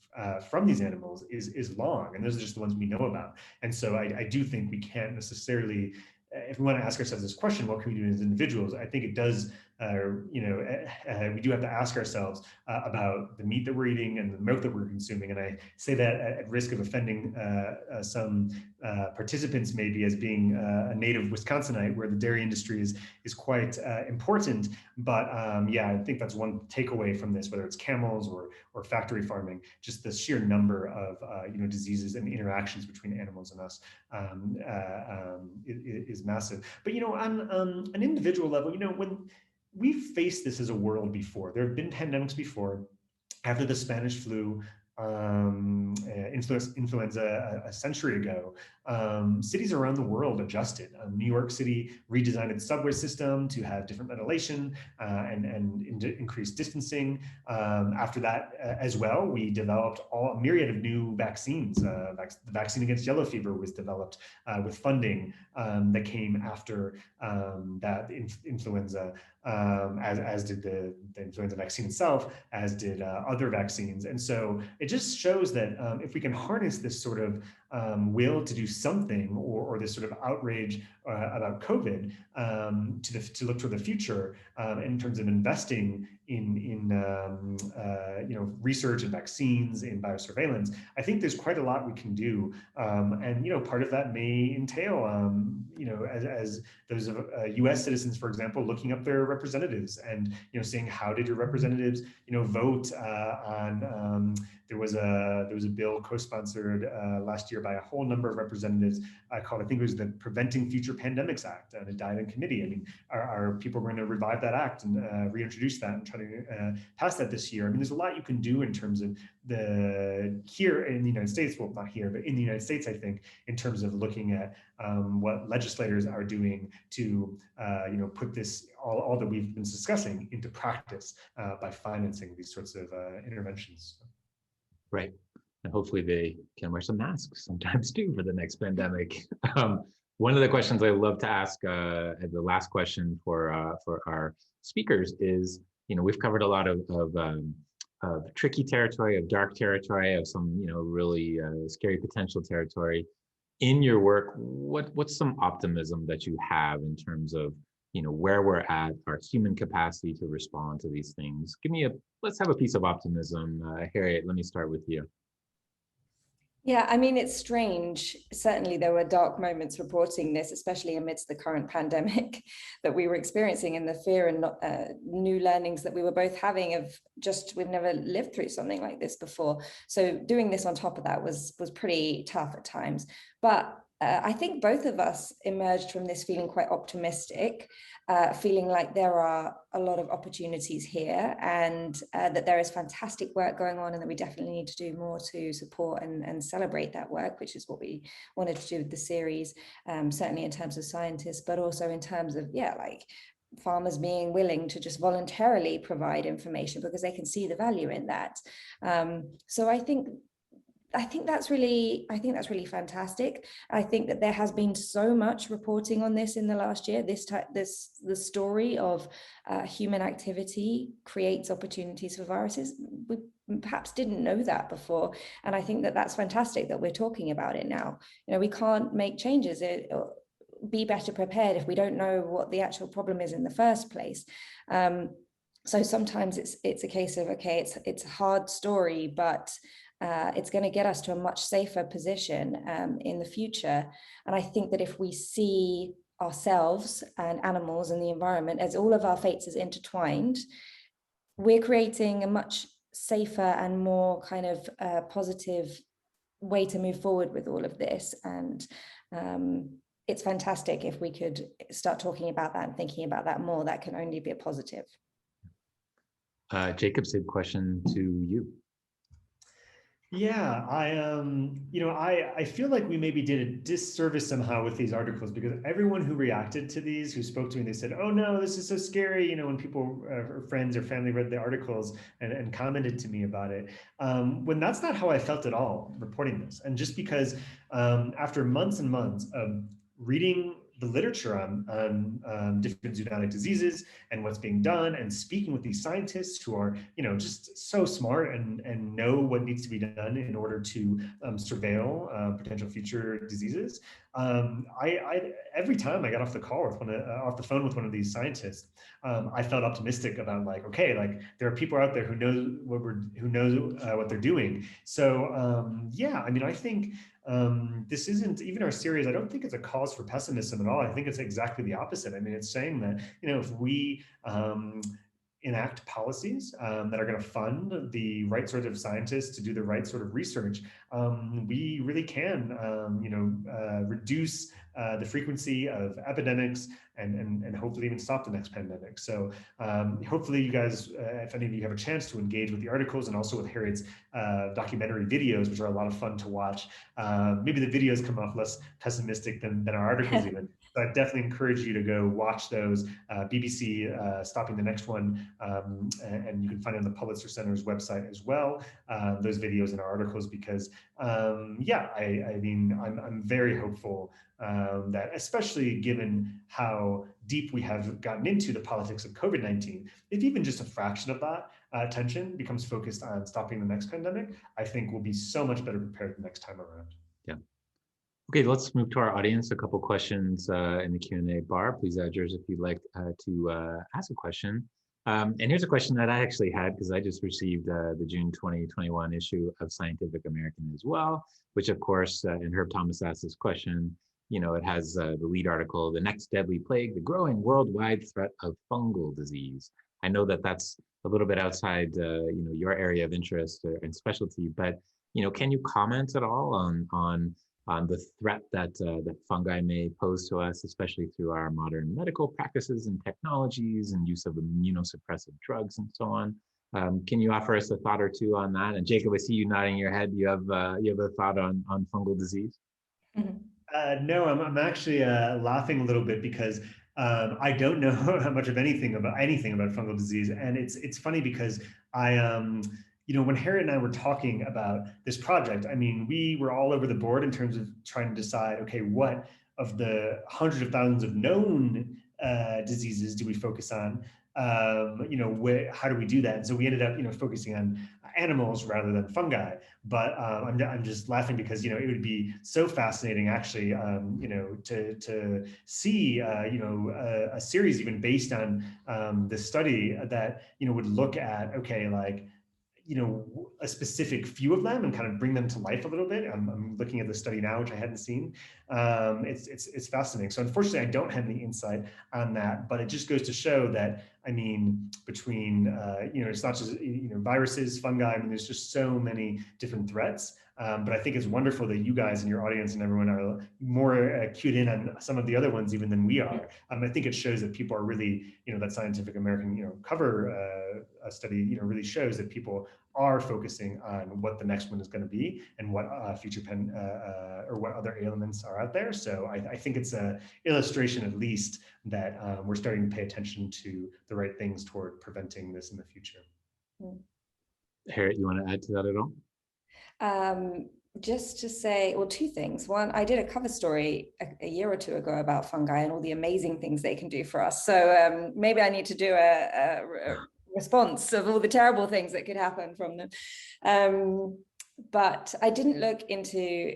from these animals is long, and those are just the ones we know about. And so I do think we can't necessarily, if we want to ask ourselves this question, what can we do as individuals? I think it does, we do have to ask ourselves about the meat that we're eating and the milk that we're consuming. And I say that at risk of offending some participants maybe as being a native Wisconsinite, where the dairy industry is quite important. But yeah, I think that's one takeaway from this, whether it's camels or factory farming, just the sheer number of diseases and interactions between animals and us is massive. But on an individual level, when we've faced this as a world before, there have been pandemics before. After the Spanish flu, influenza a century ago, cities around the world adjusted. New York City redesigned its subway system to have different ventilation and increased distancing. After that, as well, we developed a myriad of new vaccines. The vaccine against yellow fever was developed with funding that came after that influenza, as did the influenza vaccine itself, as did other vaccines. And so it just shows that if we can harness this sort of will to do something, or this sort of outrage about COVID to look toward the future in terms of investing in research and vaccines, in biosurveillance, I think there's quite a lot we can do. And part of that may entail, as those U.S. citizens, for example, looking up their representatives and seeing how did your representatives vote on. There was a bill co-sponsored last year by a whole number of representatives called, I think it was the Preventing Future Pandemics Act, and it died in committee. I mean, are people going to revive that act and reintroduce that and try to pass that this year? I mean, there's a lot you can do in terms of here in the United States, well, not here, but in the United States, I think, in terms of looking at what legislators are doing to, put this, all that we've been discussing into practice by financing these sorts of interventions. Right. And hopefully they can wear some masks sometimes too for the next pandemic. One of the questions I love to ask, as the last question for our speakers is, we've covered a lot of tricky territory, of dark territory, of some, really scary potential territory. In your work, what's some optimism that you have in terms of, where we're at, our human capacity to respond to these things? Let's have a piece of optimism. Harriet, let me start with you. Yeah, I mean, it's strange. Certainly, there were dark moments reporting this, especially amidst the current pandemic that we were experiencing, and the fear and new learnings that we were both having of just, we've never lived through something like this before. So doing this on top of that was pretty tough at times. But I think both of us emerged from this feeling quite optimistic, feeling like there are a lot of opportunities here, and that there is fantastic work going on, and that we definitely need to do more to support and celebrate that work, which is what we wanted to do with the series, certainly in terms of scientists, but also in terms of, like farmers being willing to just voluntarily provide information because they can see the value in that. So I think that's really fantastic. I think that there has been so much reporting on this in the last year. The story of human activity creates opportunities for viruses. We perhaps didn't know that before, and I think that that's fantastic that we're talking about it now. We can't make changes or be better prepared if we don't know what the actual problem is in the first place. So sometimes it's a case of, okay, it's a hard story, but it's going to get us to a much safer position in the future. And I think that if we see ourselves and animals and the environment as all of our fates as intertwined, we're creating a much safer and more kind of positive way to move forward with all of this. And it's fantastic if we could start talking about that and thinking about that more. That can only be a positive. Jacob, same question to you. Yeah, I feel like we maybe did a disservice somehow with these articles, because everyone who reacted to these, who spoke to me, they said, "Oh no, this is so scary." When people, or friends or family, read the articles and commented to me about it, when that's not how I felt at all reporting this. And just because after months and months of reading the literature on different zoonotic diseases and what's being done, and speaking with these scientists who are, just so smart and know what needs to be done in order to surveil potential future diseases. I every time I got off the call with off the phone with one of these scientists, I felt optimistic about, like, okay, like there are people out there who know what they're doing. So yeah, I mean, I think this isn't even our series. I don't think it's a cause for pessimism at all. I think it's exactly the opposite. I mean, it's saying that, if we enact policies that are going to fund the right sort of scientists to do the right sort of research, we really can, reduce the frequency of epidemics and hopefully even stop the next pandemic. So hopefully you guys, if any of you have a chance to engage with the articles and also with Harriet's documentary videos, which are a lot of fun to watch, maybe the videos come off less pessimistic than our articles even. So I definitely encourage you to go watch those. BBC Stopping the Next One, and you can find it on the Pulitzer Center's website as well, those videos and our articles, because yeah, I mean, I'm very hopeful that, especially given how deep we have gotten into the politics of COVID-19, if even just a fraction of that attention becomes focused on stopping the next pandemic, I think we'll be so much better prepared the next time around. Yeah. Okay, let's move to our audience. A couple questions in the Q&A bar. Please add yours if you'd like to ask a question. And here's a question that I actually had, because I just received the June 2021 issue of Scientific American as well, which of course, and Herb Thomas asked this question, it has the lead article, "The Next Deadly Plague, the Growing Worldwide Threat of Fungal Disease." I know that that's a little bit outside, your area of interest and specialty, but, can you comment at all on the threat that fungi may pose to us, especially through our modern medical practices and technologies and use of immunosuppressive drugs and so on? Can you offer us a thought or two on that? And Jacob, I see you nodding your head. You have a thought on fungal disease? No, I'm actually laughing a little bit, because I don't know how much of anything about fungal disease, and it's funny because when Harriet and I were talking about this project, I mean, we were all over the board in terms of trying to decide, okay, what of the hundreds of thousands of known diseases do we focus on? How do we do that? And so we ended up, focusing on animals rather than fungi. But I'm just laughing because, it would be so fascinating, actually, to see, a series even based on this study that, would look at, okay, like, a specific few of them and kind of bring them to life a little bit. I'm looking at the study now, which I hadn't seen. It's fascinating. So unfortunately, I don't have any insight on that, but it just goes to show that, I mean, between, it's not just, viruses, fungi, I mean, there's just so many different threats. But I think it's wonderful that you guys and your audience and everyone are more cued in on some of the other ones even than we are. I think it shows that people are really, that Scientific American, cover study, really shows that people are focusing on what the next one is going to be and what future or what other ailments are out there. So I think it's an illustration, at least, that we're starting to pay attention to the right things toward preventing this in the future. Harriet, you want to add to that at all? Just to say, well, two things. One, I did a cover story a year or two ago about fungi and all the amazing things they can do for us. So maybe I need to do a response of all the terrible things that could happen from them. But I didn't look into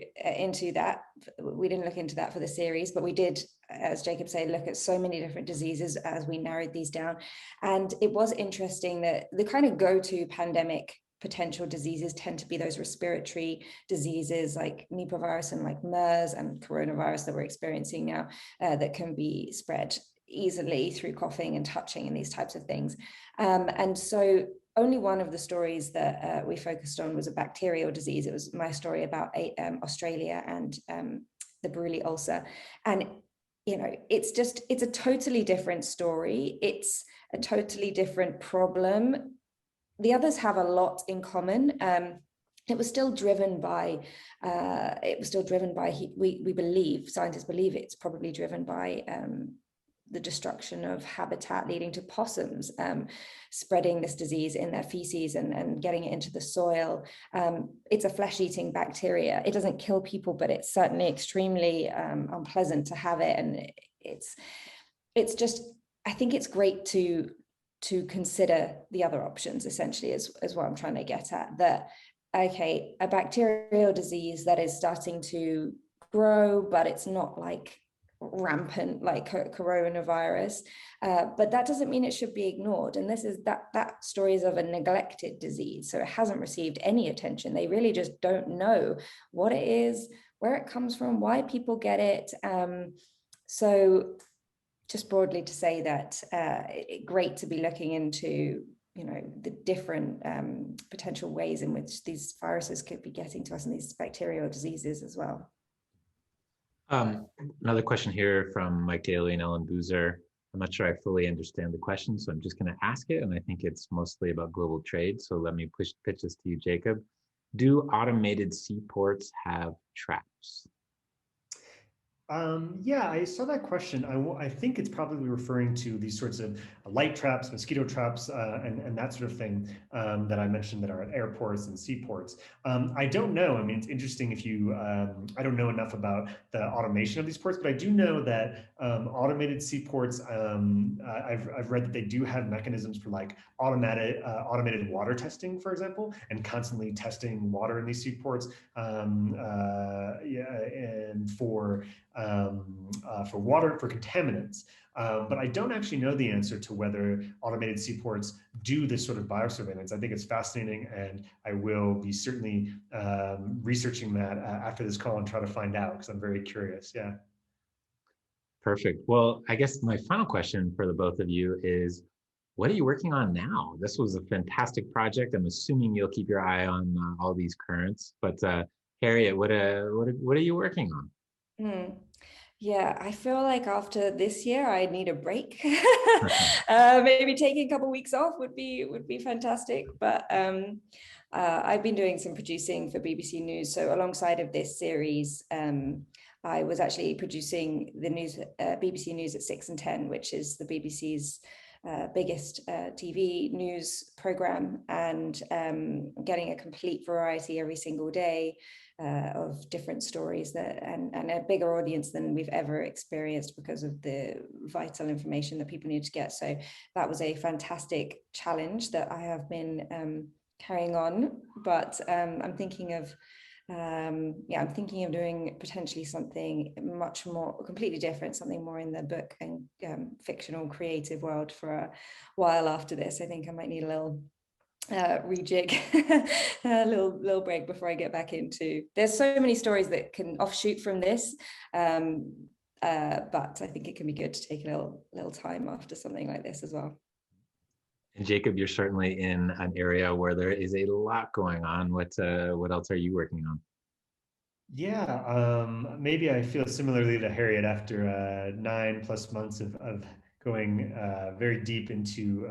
that. We didn't look into that for the series, but we did, as Jacob said, look at so many different diseases as we narrowed these down. And it was interesting that the kind of go-to pandemic potential diseases tend to be those respiratory diseases like Nipah virus and like MERS and coronavirus that we're experiencing now, that can be spread easily through coughing and touching and these types of things. And so only one of the stories that we focused on was a bacterial disease. It was my story about Australia and the Buruli ulcer. And it's a totally different story. It's a totally different problem. The others have a lot in common. It was still driven by, we believe, scientists believe it's probably driven by the destruction of habitat, leading to possums spreading this disease in their feces and getting it into the soil. It's a flesh-eating bacteria. It doesn't kill people, but it's certainly extremely unpleasant to have it. And it's just, I think it's great to consider the other options, essentially, is what I'm trying to get at. That, okay, a bacterial disease that is starting to grow, but it's not like rampant like coronavirus, but that doesn't mean it should be ignored. And this is that story is of a neglected disease, so it hasn't received any attention. They really just don't know what it is, where it comes from, why people get it. So just broadly to say that great to be looking into the different potential ways in which these viruses could be getting to us, and these bacterial diseases as well. Another question here from Mike Daly and Ellen Boozer. I'm not sure I fully understand the question, so I'm just going to ask it, and I think it's mostly about global trade. So let me pitch this to you, Jacob. Do automated seaports have traps? Yeah, I saw that question. I think it's probably referring to these sorts of light traps, mosquito traps, and that sort of thing that I mentioned that are at airports and seaports. I don't know. I mean, it's interesting if you, I don't know enough about the automation of these ports, but I do know that automated seaports, I've read that they do have mechanisms for like automated water testing, for example, and constantly testing water in these seaports. And for water, for contaminants. But I don't actually know the answer to whether automated seaports do this sort of biosurveillance. I think it's fascinating, and I will be certainly researching that after this call and try to find out, because I'm very curious. Yeah. Perfect. Well, I guess my final question for the both of you is, what are you working on now? This was a fantastic project. I'm assuming you'll keep your eye on all these currents. But Harriet, what are you working on? Yeah, I feel like after this year, I need a break. Maybe taking a couple of weeks off would be fantastic. But I've been doing some producing for BBC News. So alongside of this series, I was actually producing the news, BBC News at 6 and 10, which is the BBC's biggest TV news program, and getting a complete variety every single day of different stories and a bigger audience than we've ever experienced because of the vital information that people need to get. So that was a fantastic challenge that I have been carrying on, but I'm thinking of doing potentially something much more completely different, something more in the book and fictional creative world for a while after this. I think I might need a little rejig a little break before I get back into. There's so many stories that can offshoot from this, but I think it can be good to take a little time after something like this as well. And Jacob, you're certainly in an area where there is a lot going on. What else are you working on? Yeah, maybe I feel similarly to Harriet after 9+ months of going very deep into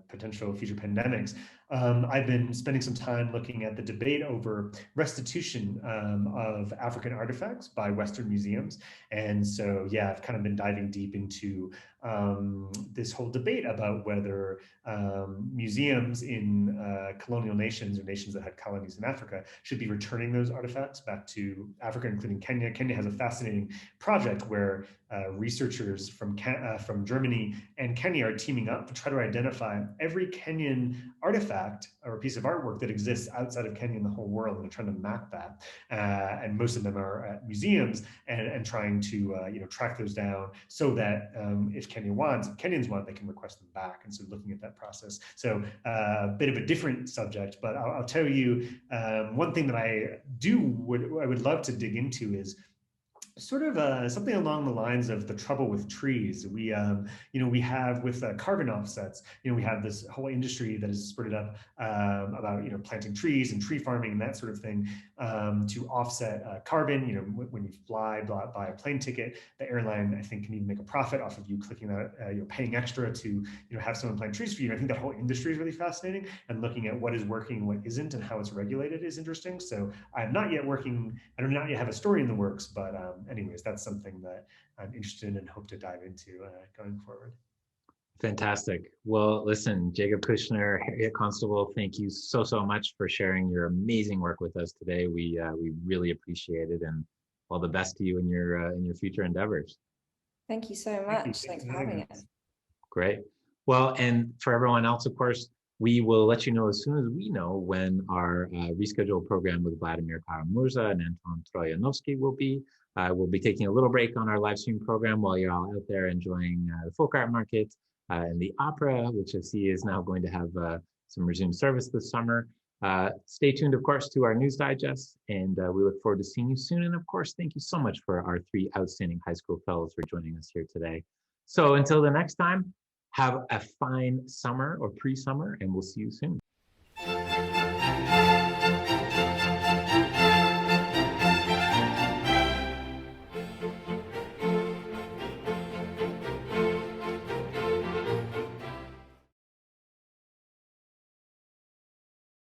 potential future pandemics. I've been spending some time looking at the debate over restitution of African artifacts by Western museums. And so, yeah, I've kind of been diving deep into this whole debate about whether museums in colonial nations or nations that had colonies in Africa should be returning those artifacts back to Africa, including Kenya. Kenya has a fascinating project where researchers from Germany and Kenya are teaming up to try to identify every Kenyan artifact or piece of artwork that exists outside of Kenya in the whole world, and they're trying to map that. And most of them are at museums, and trying to track those down so that if Kenyans want, they can request them back. And so looking at that process. So a bit of a different subject, but I'll tell you one thing that I would love to dig into is sort of something along the lines of the trouble with trees. We have with carbon offsets, we have this whole industry that has spurted up about planting trees and tree farming and that sort of thing to offset carbon. When you buy a plane ticket, the airline, I think, can even make a profit off of you clicking that, paying extra to have someone plant trees for you. And I think that whole industry is really fascinating, and looking at what is working and what isn't and how it's regulated is interesting. So I do not yet have a story in the works, but anyways, that's something that I'm interested in and hope to dive into going forward. Fantastic. Well, listen, Jacob Kushner, Harriet Constable, thank you so much for sharing your amazing work with us today. We really appreciate it, and all the best to you in your future endeavors. Thank you so much. Thanks for having us. Great. Well, and for everyone else, of course, we will let you know as soon as we know when our rescheduled program with Vladimir Karamurza and Anton Troyanovsky will be. We'll be taking a little break on our live stream program while you're all out there enjoying the folk art market and the opera, which I see is now going to have some resumed service this summer. Stay tuned, of course, to our news digest, and we look forward to seeing you soon. And of course, thank you so much for our 3 outstanding high school fellows for joining us here today. So until the next time, have a fine summer or pre-summer, and we'll see you soon.